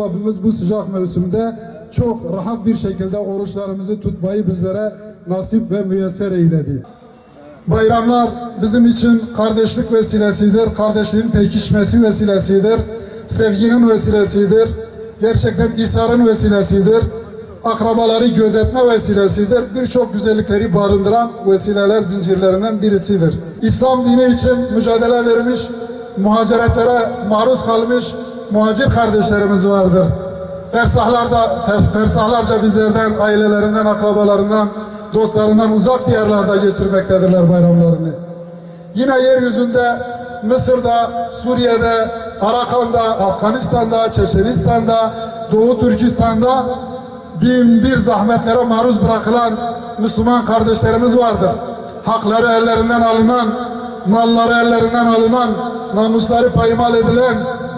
Rabbimiz bu sıcak mevsimde çok rahat bir şekilde oruçlarımızı tutmayı bizlere nasip ve müyesser eyledi. Bayramlar bizim için kardeşlik vesilesidir, kardeşliğin pekişmesi vesilesidir, sevginin vesilesidir, gerçekten İsa'nın vesilesidir, akrabaları gözetme vesilesidir, birçok güzellikleri barındıran vesileler zincirlerinden birisidir. İslam dini için mücadele vermiş, muhaciretlere maruz kalmış muhacir kardeşlerimiz vardır. Fersahlarca bizlerden, ailelerinden, akrabalarından, dostlarından uzak diyarlarda geçirmektedirler bayramlarını. Yine yeryüzünde, Mısır'da, Suriye'de, Arakan'da, Afganistan'da, Çeçenistan'da, Doğu Türkistan'da bin bir zahmetlere maruz bırakılan Müslüman kardeşlerimiz vardır. Hakları ellerinden alınan, malları ellerinden alınan, namusları payimal edilen,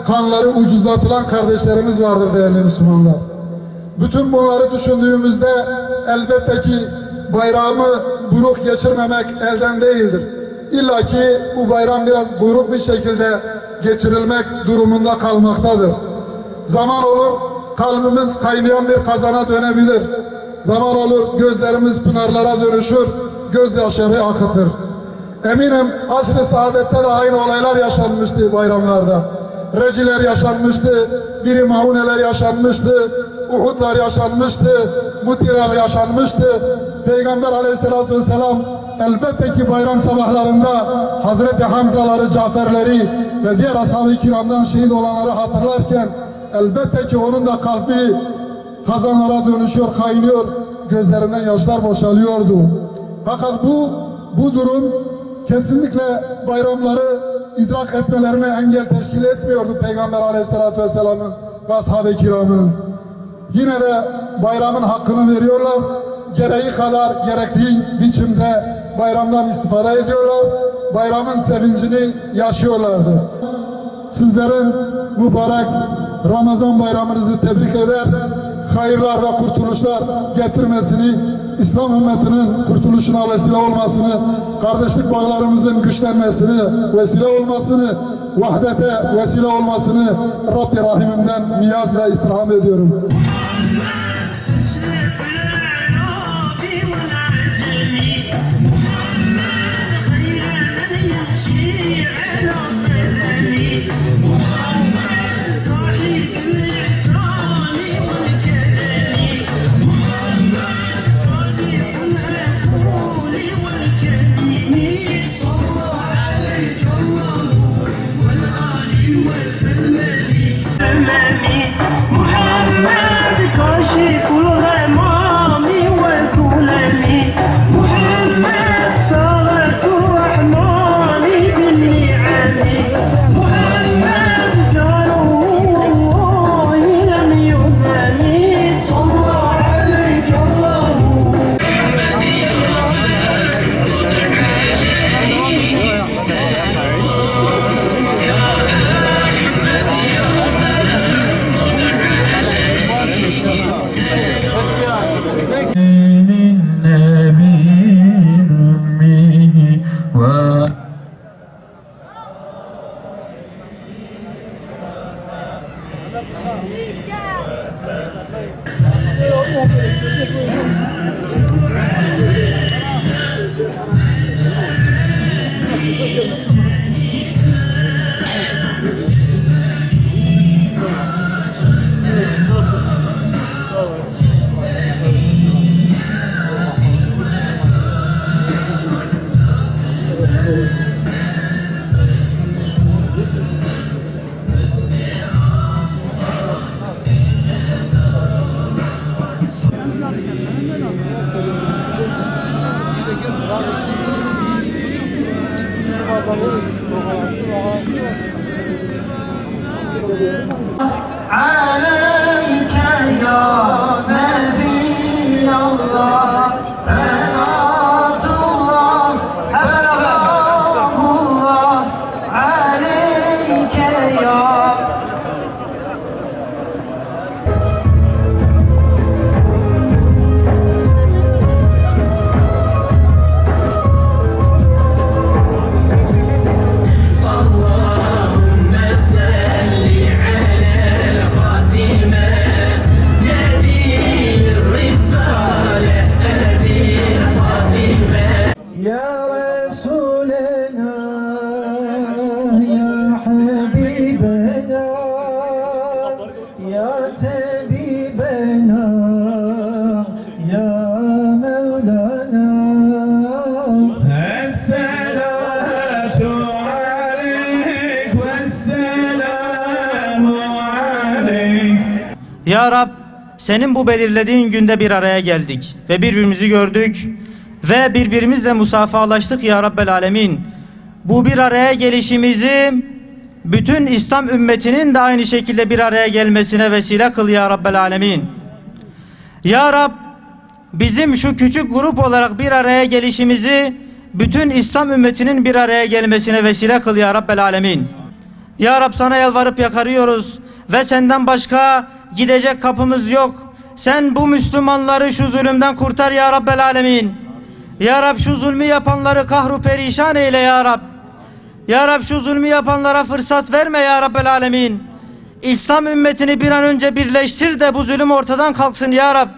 kanları ucuzlatılan kardeşlerimiz vardır değerli Müslümanlar. Bütün bunları düşündüğümüzde elbette ki bayramı buruk geçirmemek elden değildir. İlla ki bu bayram biraz buruk bir şekilde geçirilmek durumunda kalmaktadır. Zaman olur kalbimiz kaynayan bir kazana dönebilir. Zaman olur gözlerimiz pınarlara dönüşür, gözyaşları akıtır. Eminim asr-ı saadette de aynı olaylar yaşanmıştı bayramlarda. Reciler yaşanmıştı, biri mauneler yaşanmıştı, Uhudlar yaşanmıştı, Mutiler yaşanmıştı. Peygamber aleyhissalatü vesselam elbette ki bayram sabahlarında Hazreti Hamzaları, Caferleri ve diğer ashab-ı kiramdan şehit olanları hatırlarken elbette ki onun da kalbi kazanlara dönüşüyor, kaynıyor, gözlerinden yaşlar boşalıyordu. Fakat bu durum kesinlikle bayramları idrak etmelerine engel teşkil etmiyordu Peygamber aleyhissalatü vesselamın ve ashab-ı kiramın. Yine de bayramın hakkını veriyorlar. Gereği kadar gerektiği biçimde bayramdan istifade ediyorlar. Bayramın sevincini yaşıyorlardı. Sizlerin mübarek Ramazan bayramınızı tebrik eder, hayırlar ve kurtuluşlar getirmesini, İslam ümmetinin kurtuluşuna vesile olmasını, kardeşlik bağlarımızın güçlenmesini, vesile olmasını, vahdete vesile olmasını Rabbi Rahim'imden niyaz ve istirham ediyorum. Muhammed Ya Rab, senin bu belirlediğin günde bir araya geldik ve birbirimizi gördük ve birbirimizle musafahalaştık ya Rabbel Alemin. Bu bir araya gelişimizi bütün İslam ümmetinin de aynı şekilde bir araya gelmesine vesile kıl ya Rabbel Alemin. Ya Rab, bizim şu küçük grup olarak bir araya gelişimizi bütün İslam ümmetinin bir araya gelmesine vesile kıl ya Rabbel Alemin. Ya Rab, sana yalvarıp yakarıyoruz ve senden başka gidecek kapımız yok. Sen bu Müslümanları şu zulümden kurtar ya Rabbel Alemin. Ya Rab, şu zulmü yapanları kahru perişan eyle ya Rab. Ya Rab, şu zulmü yapanlara fırsat verme ya Rabbel Alemin. İslam ümmetini bir an önce birleştir de bu zulüm ortadan kalksın ya Rab.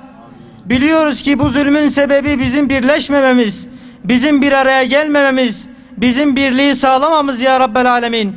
Biliyoruz ki bu zulmün sebebi bizim birleşmememiz, bizim bir araya gelmememiz, bizim birliği sağlamamız ya Rabbel Alemin.